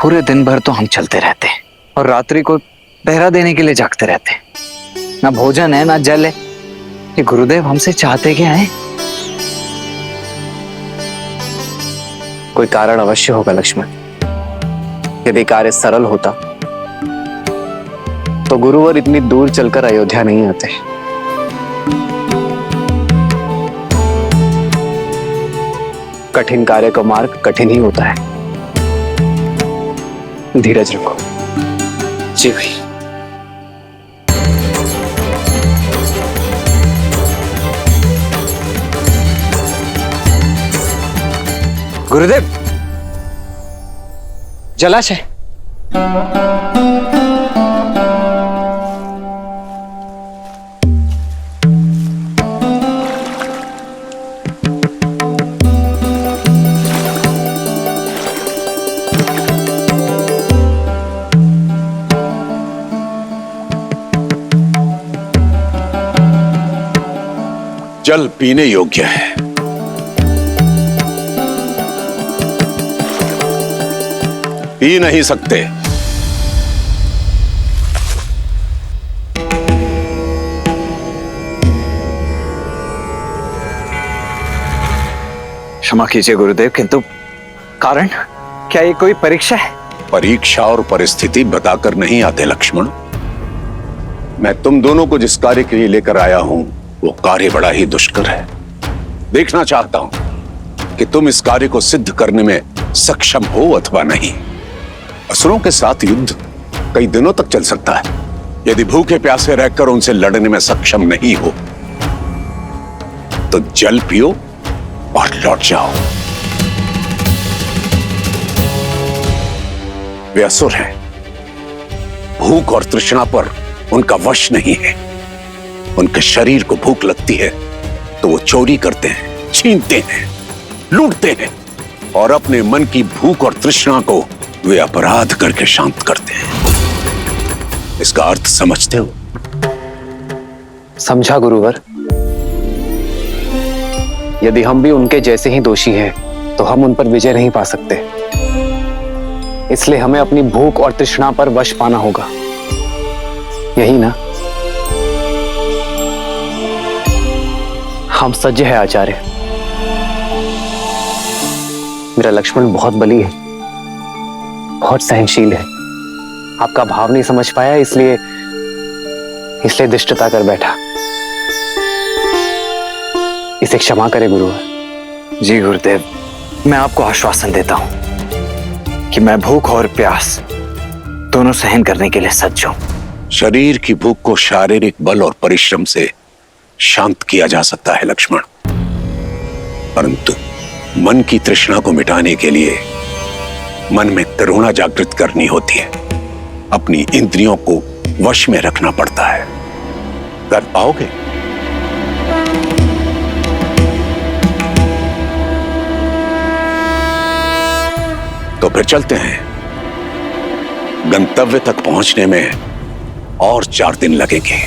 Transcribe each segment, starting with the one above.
पूरे दिन भर तो हम चलते रहते और रात्रि को पहरा देने के लिए जागते रहते। ना भोजन है ना जल है। ये गुरुदेव हमसे चाहते क्या है? कोई कारण अवश्य होगा लक्ष्मण। यदि कार्य सरल होता तो गुरुवर इतनी दूर चलकर अयोध्या नहीं आते। कठिन कार्य का मार्ग कठिन ही होता है। धीरज रखो। जी भाई। गुरुदेव, जलाशय। जल पीने योग्य है। पी नहीं सकते। क्षमा कीजिए गुरुदेव, किंतु कारण क्या ये कोई परीक्षा है? परीक्षा और परिस्थिति बताकर नहीं आते लक्ष्मण। मैं तुम दोनों को जिस कार्य के लिए लेकर आया हूं वो कार्य बड़ा ही दुष्कर है। देखना चाहता हूं कि तुम इस कार्य को सिद्ध करने में सक्षम हो अथवा नहीं। असुरों के साथ युद्ध कई दिनों तक चल सकता है। यदि भूखे प्यासे रहकर उनसे लड़ने में सक्षम नहीं हो तो जल पियो और लौट जाओ। वे असुर हैं। भूख और तृष्णा पर उनका वश नहीं है। उनके शरीर को भूख लगती है तो वो चोरी करते हैं, छीनते हैं, लूटते हैं और अपने मन की भूख और तृष्णा को वे अपराध करके शांत करते हैं। इसका अर्थ समझते हो? समझा गुरुवर। यदि हम भी उनके जैसे ही दोषी हैं तो हम उन पर विजय नहीं पा सकते। इसलिए हमें अपनी भूख और तृष्णा पर वश पाना होगा, यही ना? हम सज्ज है आचार्य। मेरा लक्ष्मण बहुत बली है, बहुत सहनशील है। आपका भाव नहीं समझ पाया, इसलिए दुष्टता कर बैठा। इसे क्षमा करें गुरुवर। जी गुरुदेव, मैं आपको आश्वासन देता हूं कि मैं भूख और प्यास दोनों सहन करने के लिए सज्ज हूं। शरीर की भूख को शारीरिक बल और परिश्रम से शांत किया जा सकता है लक्ष्मण, परंतु मन की तृष्णा को मिटाने के लिए मन में करुणा जागृत करनी होती है। अपनी इंद्रियों को वश में रखना पड़ता है। कर पाओगे? तो फिर चलते हैं। गंतव्य तक पहुंचने में और 4 दिन लगेंगे।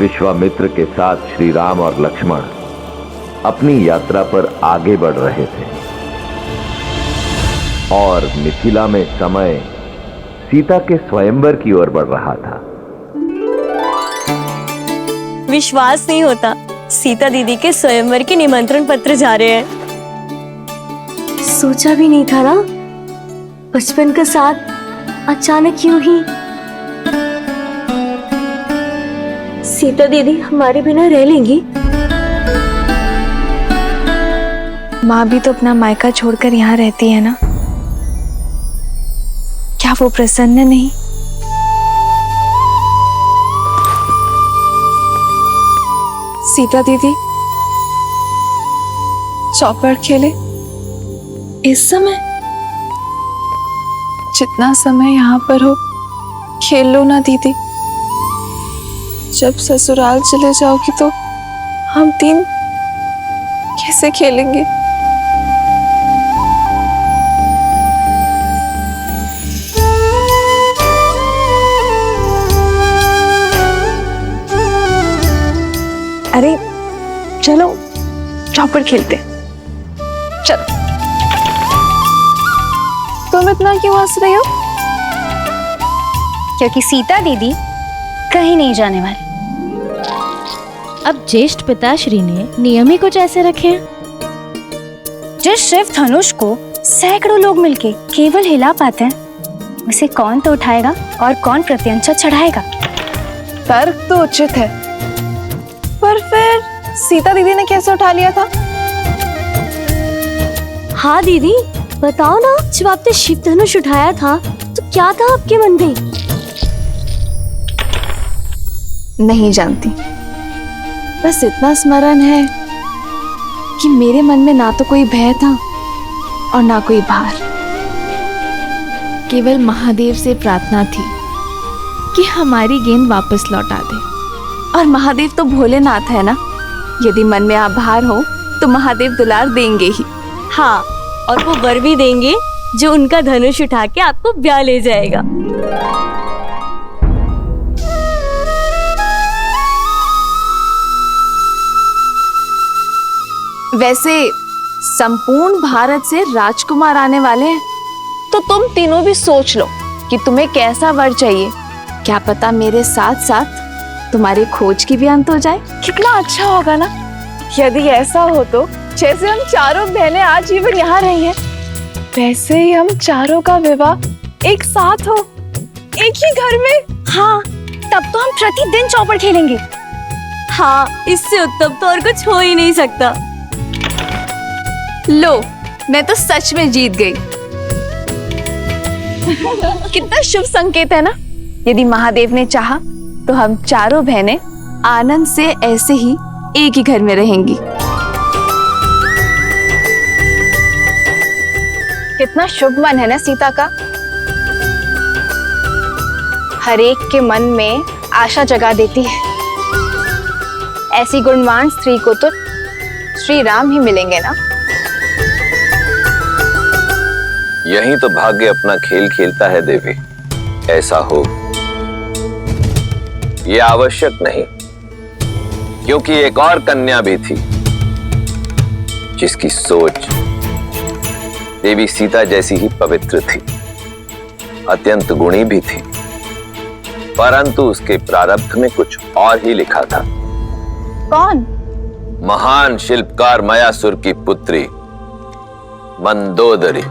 विश्वामित्र के साथ श्री राम और लक्ष्मण अपनी यात्रा पर आगे बढ़ रहे थे और मिथिला में समय सीता के स्वयंवर की ओर बढ़ रहा था। विश्वास नहीं होता, सीता दीदी के स्वयंवर के निमंत्रण पत्र जा रहे हैं। सोचा भी नहीं था ना, बचपन का साथ अचानक यूं ही। सीता दीदी हमारे बिना रह लेंगी? माँ भी तो अपना मायका छोड़कर यहाँ रहती है ना, क्या वो प्रसन्न नहीं? सीता दीदी चौपड़ खेले इस समय? जितना समय यहाँ पर हो खेल लो ना दीदी। जब ससुराल चले जाओगी तो हम तीन कैसे खेलेंगे? अरे चलो चौपड़ खेलते, चलो। तुम इतना क्यों हंस रही हो? क्योंकि सीता दीदी कहीं नहीं जाने वाली। अब ज्येष्ठ पिताश्री ने नियम ही कुछ ऐसे रखे हैं। जिस शिव धनुष को सैकड़ों लोग मिलके केवल हिला पाते हैं, उसे कौन तो उठाएगा और कौन प्रत्यंचा चढ़ाएगा। तर्क तो उचित है, पर फिर सीता दीदी ने कैसे उठा लिया था? हाँ दीदी बताओ ना, जब आपने शिव धनुष उठाया था तो क्या था आपके मन में? नहीं जानती, बस इतना स्मरण है कि मेरे मन में ना तो कोई भय था और ना कोई भार। केवल महादेव से प्रार्थना थी कि हमारी गेंद वापस लौटा दे। और महादेव तो भोलेनाथ है ना, यदि मन में आभार हो तो महादेव दुलार देंगे ही। हाँ, और वो वर भी देंगे जो उनका धनुष उठा के आपको ब्याह ले जाएगा। वैसे संपूर्ण भारत से राजकुमार आने वाले हैं, तो तुम तीनों भी सोच लो कि तुम्हें कैसा वर चाहिए। क्या पता मेरे साथ साथ तुम्हारी खोज की भी अंत हो जाए। कितना अच्छा होगा ना यदि ऐसा हो तो। जैसे हम चारों बहनें आज जीवन यहाँ रही हैं, वैसे ही हम चारों का विवाह एक साथ हो, एक ही घर में। हाँ, तब तो हम प्रतिदिन चौपड़ खेलेंगे। हाँ, इससे उत्तम तो और कुछ हो ही नहीं सकता। लो, मैं तो सच में जीत गई। कितना शुभ संकेत है ना। यदि महादेव ने चाहा तो हम चारों बहनें आनंद से ऐसे ही एक ही घर में रहेंगी। कितना शुभ मन है ना सीता का। हर एक के मन में आशा जगा देती है। ऐसी गुणवान स्त्री को तो श्री राम ही मिलेंगे ना। यही तो भाग्य अपना खेल खेलता है देवी। ऐसा हो ये आवश्यक नहीं, क्योंकि एक और कन्या भी थी जिसकी सोच देवी सीता जैसी ही पवित्र थी, अत्यंत गुणी भी थी, परंतु उसके प्रारब्ध में कुछ और ही लिखा था। कौन? महान शिल्पकार मयासुर की पुत्री मंदोदरी।